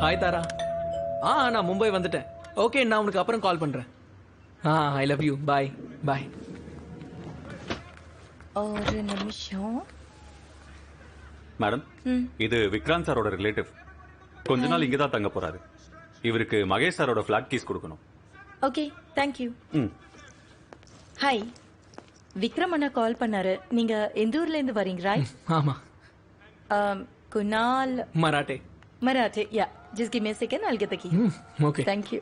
Hi தாரா. நான் மும்பை வந்துட்டேன். Okay, நான் உனக்கு அப்புறம் கால் பண்றேன். I love you. Bye bye. ஒரு நிமிஷம் மேடம், இது விக்ராந்த் சாரோட ரிலேட்டிவ். கொஞ்ச நாள் இங்க தான் தங்க போறாரு. இவருக்கு மகேஷ் சாரோட ஃபிளாட் கீஸ் கொடுக்கணும். Okay, thank you. Hi, Vikram அண்ணா கால் பண்ணாரு. நீங்க எந்த ஊர்ல இருந்து வரீங்க? ராய். ஆமா. குணால் மராட்டே. மராட்டே. யா, just give me a second, I'll get the key. Okay. Thank you.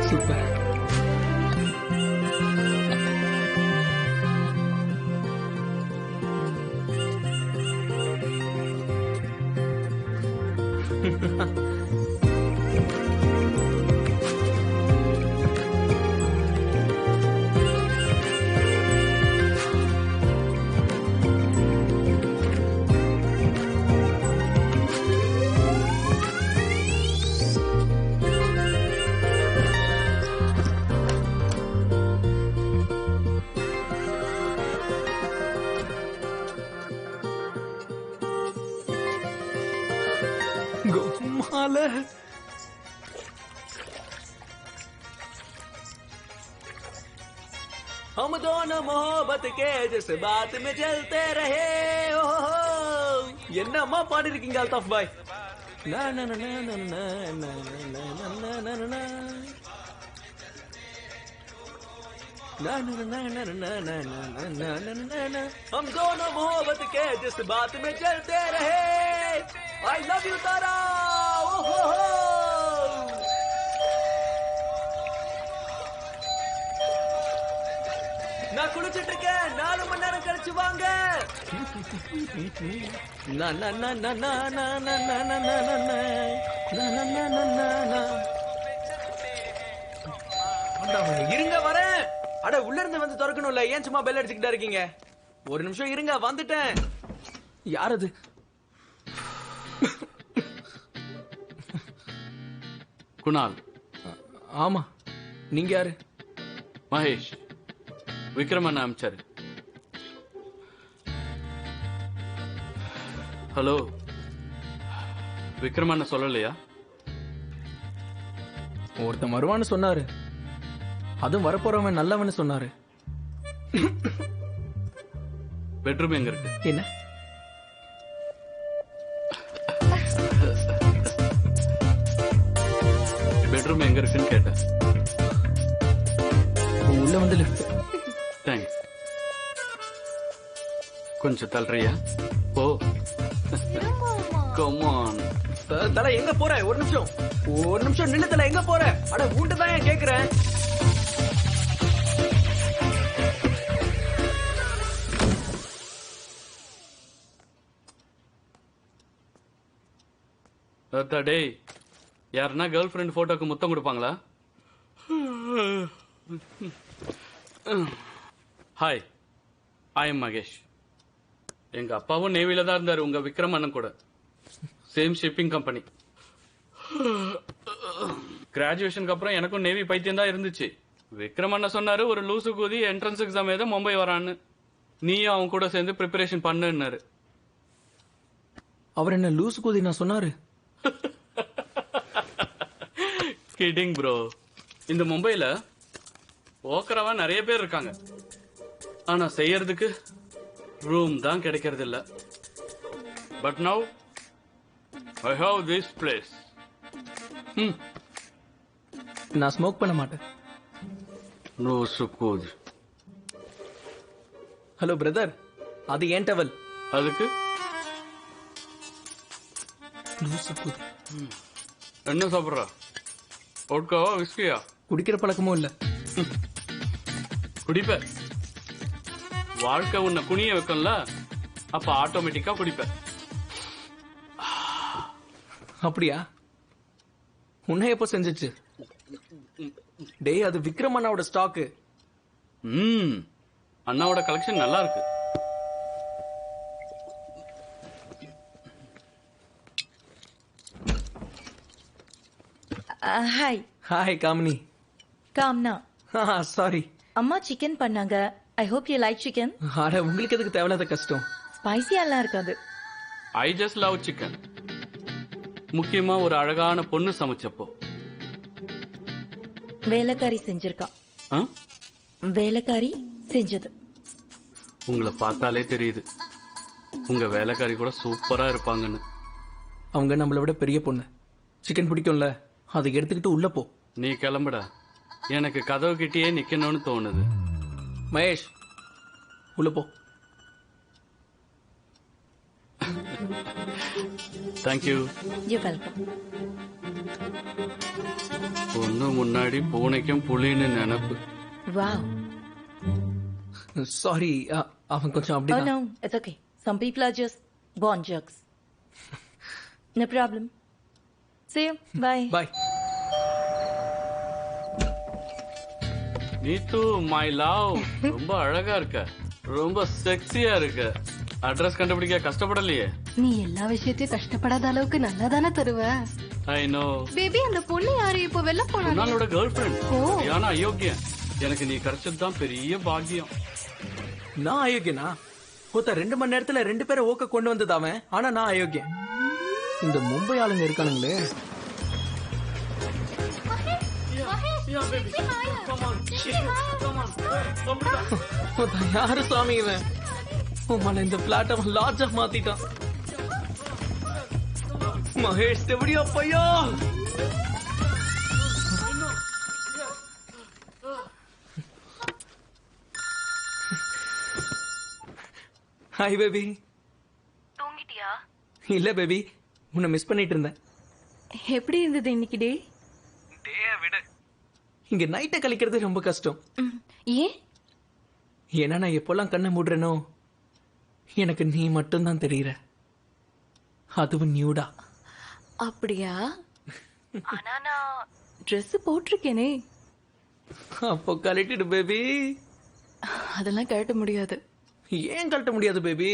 Super. गोमाल हम दोनों मोहब्बत के जिस बात में जलते रहे. என்னம்மா பாடி இருக்கீங்க அல்தாஃப் பாய். ना ना ना ना ना ना ना ना ना ना ना हम दोनों मोहब्बत के जिस बात में चलते रहे. I love you तारा. நான் குளிச்சிட்டு இருக்கேன். 4 மணி நேரம் கழிச்சு வாங்க. இருங்க வரேன். அட உள்ள இருந்து வந்து திறக்கணும்ல, ஏன் சும்மா பெல் அடிச்சுக்கிட்டா இருக்கீங்க? ஒரு நிமிஷம் இருங்க, வந்துட்டேன். யார் அது? குணால். ஆமா, நீங்க யாரு? மகேஷ், விக்ரமன் அமிச்சாரு. ஹலோ, விக்ரமன் சொல்லலையா? ஒருத்தன் வருவான்னு சொன்னாரு. அதுவும் வரப்போறவன் நல்லவன்னு சொன்னாரு. பெட்ரூம் எங்க இருக்கு? என்ன பெட்ரூம் எங்க இருக்குன்னு கேட்டேன். உள்ள வந்து லெஃப்ட். தேங்க்ஸ். கொஞ்சம் தள்ளுறியா? ஓ கம் ஆன். தல எங்க போற? ஒரு நிமிஷம் நின்னு தல எங்க போற? அட ஊன்ட்டு தான் ஏன் கேக்குறேன். டேய், யாருன்னா கேர்ள் ஃப்ரெண்ட் போட்டோக்கு முத்தம் கொடுப்பாங்களா? Hi, I am Mahesh. எங்க அப்பாவும் நேவில தான் இருந்தாரு, உங்க விக்ரம் அண்ணன் கூட. Same shipping company. கிராஜுவேஷனுக்கு அப்புறம் எனக்கும் நேவி பைத்தியம் தான் இருந்துச்சு. விக்ரம் அண்ணன் சொன்னாரு, ஒரு லூசு கூதி என்ட்ரன்ஸ் எக்ஸாம் ஏதோ மும்பை வரான்னு, நீயும் அவன் கூட சேர்ந்து ப்ரிப்பரேஷன் பண்ணுன்னாரு. அவர் என்ன லூசு கூதி நான் சொன்னாரு? Kidding bro. இந்த மும்பைல ஓக்கரவா நிறைய பேர் இருக்காங்க. ஆனா செய்யறதுக்கு ரூம் தான் கிடைக்கிறது இல்ல. But now I have this place. நான் ஸ்மோக் பண்ண மாட்டேன். லூசு கூதி. ஹலோ பிரதர், அது ஏன் டவல். அதுக்கு என்ன சாப்பிட்ற? ஓட்காவா விஸ்கியா? குடிக்கிற பழக்கமும் இல்ல. குடிப்ப. வாழ்க்கை உன்னை குனிய வைக்கல, அப்ப ஆட்டோமேட்டிக்கா குடிப்ப. அப்படியா? உன்னை எப்போ செஞ்சிச்சு? டேய், அது விக்ரம் அண்ணாவோட ஸ்டாக்கு. அண்ணாவோட கலெக்ஷன் நல்லா இருக்கு. ஹாய். ஹாய் காமினி. காம்னா. சாரி. அம்மா சிக்கன் பண்ணாங்க. I hope you like chicken. அட, உங்களுக்கு எதுக்கு தேவையில்லாத கஷ்டம்? ஸ்பைசியாலாம் இருக்காது. I just love chicken. முக்கியமா ஒரு அழகான பொண்ணு சமைச்சப்போ. வேலைக்காரி செஞ்சிருக்கா. ஆ? வேலைக்காரி செஞ்சது. உங்களை பார்த்தாலே தெரியுது உங்க வேலைக்காரி கூட சூப்பரா இருப்பாங்கன்னு. அவங்க நம்மளை விட பெரிய பொண்ணு. சிக்கன் பிடிக்கும்ல, அதை எடுத்துக்கிட்டு உள்ள போ. நீ கிளம்புடா. எனக்கு கதவு கிட்டயே நிக்கணும்னு தோணுது. மகேஷ், உள்ள போ. தேங்க்யூ. You welcome. பொண்ணு முன்னாடி பூனைக்கும் புலின்னு நினைப்பு. வாவ். சாரி, அவன் கொஞ்சம் Oh அப்படிதான். no, it's okay. Some people are just born jerks. No problem. See you. Bye. Bye. Neetu my love, ரொம்ப அழகா இருக்க, ரொம்ப செக்ஸியா இருக்க. அட்ரஸ் கண்டுபிடிக்க கஷ்டப்படலையே. நீ எல்லா விஷயத்தையும் கஷ்டப்படாத அளவுக்கு நல்லா தானே தருவ. I know. பேபி, அந்த பொண்ணு யாரு? இப்போ வெளில போனா உன்னாலோட கேர்ள் ஃபிரெண்ட். ஓ. யானா அயோக்கியன். எனக்கு நீ கிடைச்சதுதான் பெரிய பாக்கியம். நான் அயோக்கியனா? ஒருத்த 2 மணி நேரத்துல 2 பேரை ஓக்க கொண்டு வந்தது அவன். ஆனா நான் அயோக்கியன். இந்த மும்பை ஆளுங்க இருக்கானுங்களே. ஒருத்தன் யாரு சாமி இவன்? உமால இந்த பிளாட் அவன் லார்ஜா மாத்திட்டான். மகேஷ் எப்படியா பையா? Hi baby. தூங்கிட்டியா? இல்ல பேபி, உன்னை மிஸ் பண்ணிட்டு இருந்தேன். எப்படி இருந்தது இன்னைக்கு டே? இங்க நைட்டை கழிக்கிறது ரொம்ப கஷ்டம். ஏன்? ஏன்னா நான் எப்பெல்லாம் கண்ணை மூடுறேனோ எனக்கு நீ மட்டும்தான் தெரியுற. அதுவும் நியூடா. அப்படியா? ஆனா நான் Dress போட்டிருக்கேனே. அப்போ கழட்டிடு பேபி. அதெல்லாம் கழட்ட முடியாது. ஏன் கழட்ட முடியாது பேபி?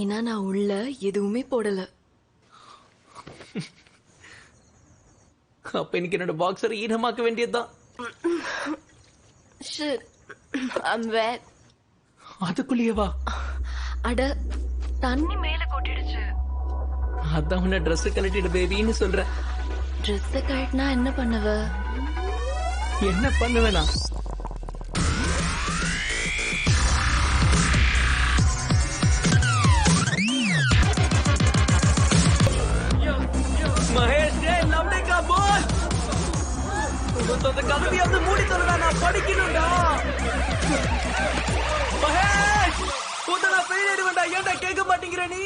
ஏன்னா நான் உள்ள எதுவுமே போடல. அப்ப இன்னைக்கு என்னோட பாக்ஸரை ஈரமாக்க வேண்டியதுதான். Shit. I'm wet. அதுக்குள்ளேயேவா? அட, தண்ணி மேல கொட்டிடுச்சு. அதான் உன்னை ட்ரெஸ் கழட்டிடு பேபின்னு சொல்றேன். Dress கழட்டினா என்ன பண்ணுவ? என்ன பண்ணுவேனா? மகேஷ், லவ்லி கா போல். கதவியாவது மூடி தரடா, நான் படிக்கணும்டா. மகேஷ், நான் ஃபெயில் ஆயிடுவேன்டா. ஏன்டா கேட்க மாட்டேங்கிற நீ?